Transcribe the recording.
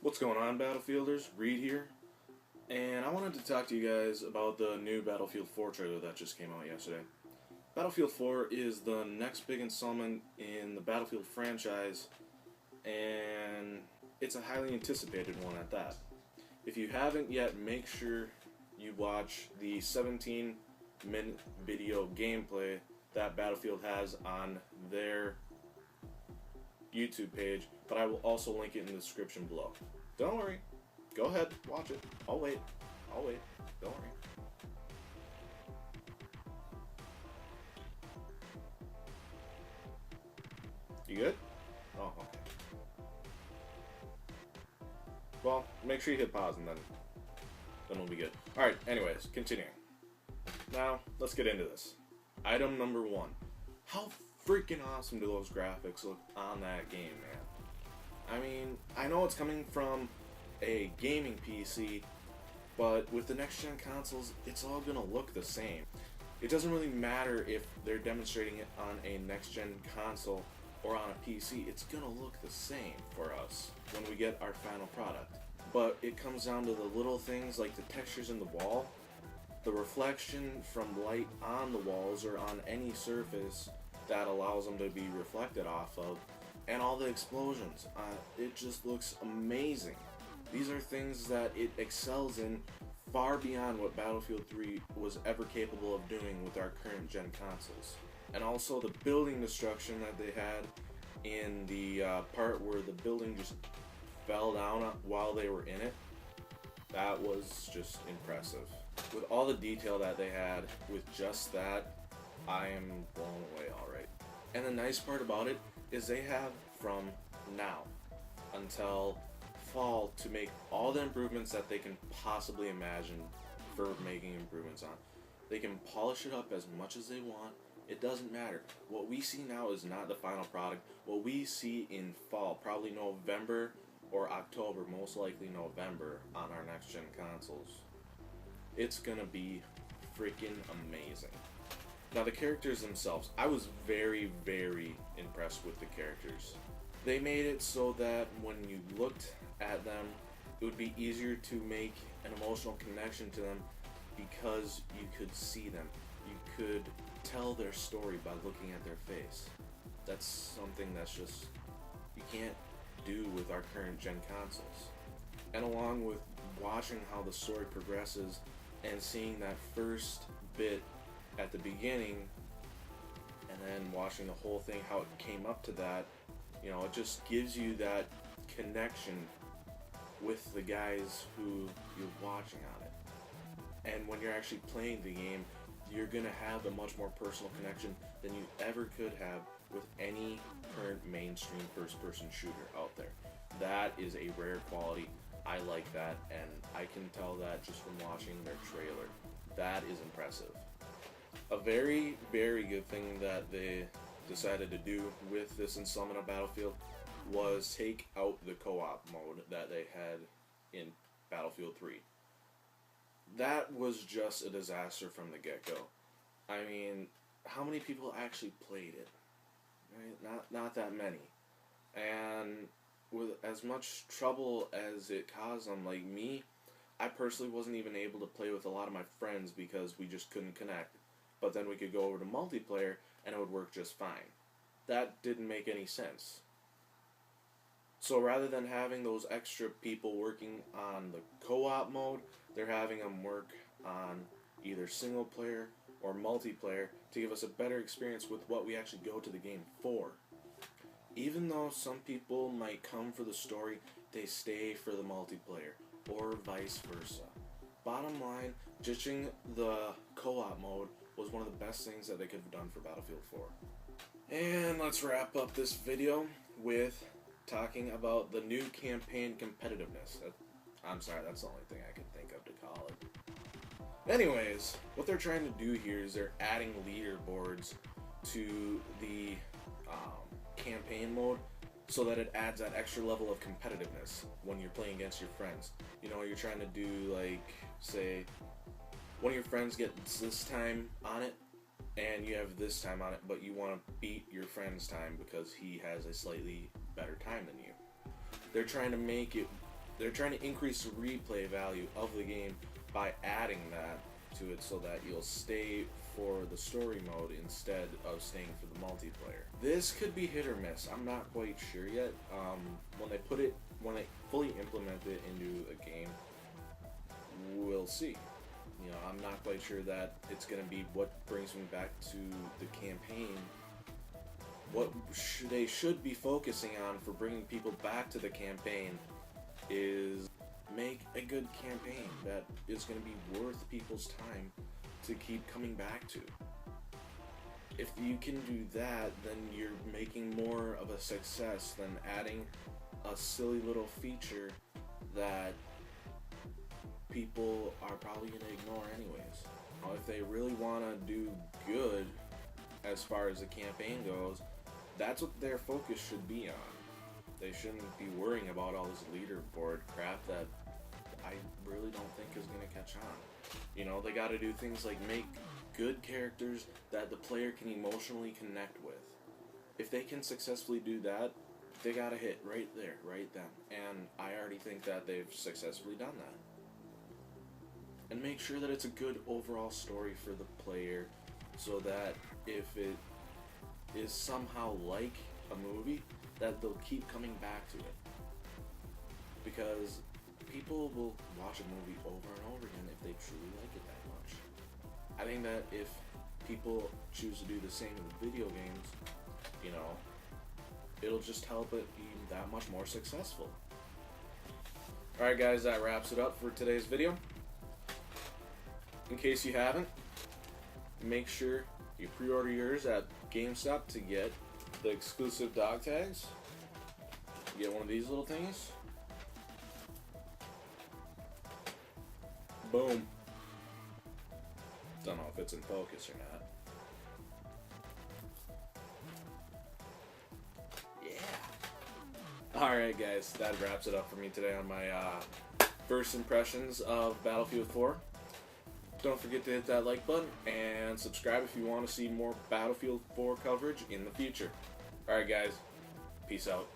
What's going on, Battlefielders? Reed here, and I wanted to talk to you guys about the new Battlefield 4 trailer that just came out yesterday. Battlefield 4 is the next big installment in the Battlefield franchise, and it's a highly anticipated one at that. If you haven't yet, make sure you watch the 17-minute video gameplay that Battlefield has on their YouTube page, but I will also link it in the description below. Don't worry. Go ahead, watch it. I'll wait. Don't worry. You good? Oh, okay. Well, make sure you hit pause and then we'll be good. Alright, anyways, continuing. Now, let's get into this. Item number 1. How freaking awesome do those graphics look on that game, man? I mean, I know it's coming from a gaming PC, but with the next-gen consoles, it's all gonna look the same. It doesn't really matter if they're demonstrating it on a next-gen console or on a PC, it's gonna look the same for us when we get our final product. But it comes down to the little things like the textures in the wall, the reflection from light on the walls or on any surface that allows them to be reflected off of, and all the explosions. It just looks amazing. These are things that it excels in far beyond what Battlefield 3 was ever capable of doing with our current gen consoles. And also the building destruction that they had in the part where the building just fell down while they were in it, that was just impressive. With all the detail that they had with just that, I am blown away already. And the nice part about it is they have from now until fall to make all the improvements that they can possibly imagine for making improvements on. They can polish it up as much as they want. It doesn't matter. What we see now is not the final product. What we see in fall, probably November or October, most likely November, on our next gen consoles, it's gonna be freaking amazing. Now the characters themselves, I was very, very impressed with the characters. They made it so that when you looked at them, it would be easier to make an emotional connection to them because you could see them. You could tell their story by looking at their face. That's something that's just, you can't do with our current gen consoles. And along with watching how the story progresses and seeing that first bit at the beginning and then watching the whole thing, how it came up to that, you know, it just gives you that connection with the guys who you're watching on it. And when you're actually playing the game, you're gonna have a much more personal connection than you ever could have with any current mainstream first-person shooter out there. That is a rare quality. I like that, and I can tell that just from watching their trailer. That is impressive. A very, very good thing that they decided to do with this installment of Battlefield was take out the co-op mode that they had in Battlefield 3. That was just a disaster from the get-go. I mean, how many people actually played it? Right? Not that many. And with as much trouble as it caused them, like me, I personally wasn't even able to play with a lot of my friends because we just couldn't connect. But then we could go over to multiplayer and it would work just fine. That didn't make any sense. So rather than having those extra people working on the co-op mode, they're having them work on either single player or multiplayer to give us a better experience with what we actually go to the game for. Even though some people might come for the story, they stay for the multiplayer, or vice versa. Bottom line, ditching the co-op mode was one of the best things that they could have done for Battlefield 4. And let's wrap up this video with talking about the new campaign competitiveness. I'm sorry, that's the only thing I can think of to call it. Anyways, what they're trying to do here is they're adding leaderboards to the campaign mode so that it adds that extra level of competitiveness when you're playing against your friends. You know, you're trying to do, like, say, one of your friends gets this time on it, and you have this time on it, but you want to beat your friend's time because he has a slightly better time than you. They're trying to make it They're trying to increase the replay value of the game by adding that to it so that you'll stay for the story mode instead of staying for the multiplayer. This could be hit or miss. I'm not quite sure yet. When they fully implement it into a game, we'll see. You know, I'm not quite sure that it's going to be what brings me back to the campaign. What they should be focusing on for bringing people back to the campaign is make a good campaign that is going to be worth people's time to keep coming back to. If you can do that, then you're making more of a success than adding a silly little feature that people are probably going to ignore anyways. Now, if they really want to do good as far as the campaign goes, that's what their focus should be on. They shouldn't be worrying about all this leaderboard crap that I really don't think is going to catch on. You know, they got to do things like make good characters that the player can emotionally connect with. If they can successfully do that, they got a hit right there, right then. And I already think that they've successfully done that. And make sure that it's a good overall story for the player so that if it is somehow like a movie, that they'll keep coming back to it. Because people will watch a movie over and over again if they truly like it that much. I think that if people choose to do the same with video games, you know, it'll just help it be that much more successful. Alright guys, that wraps it up for today's video. In case you haven't, make sure you pre-order yours at GameStop to get the exclusive dog tags. You get one of these little things. Boom. Don't know if it's in focus or not. Yeah. Alright guys, that wraps it up for me today on my first impressions of Battlefield 4. Don't forget to hit that like button and subscribe if you want to see more Battlefield 4 coverage in the future. Alright guys, peace out.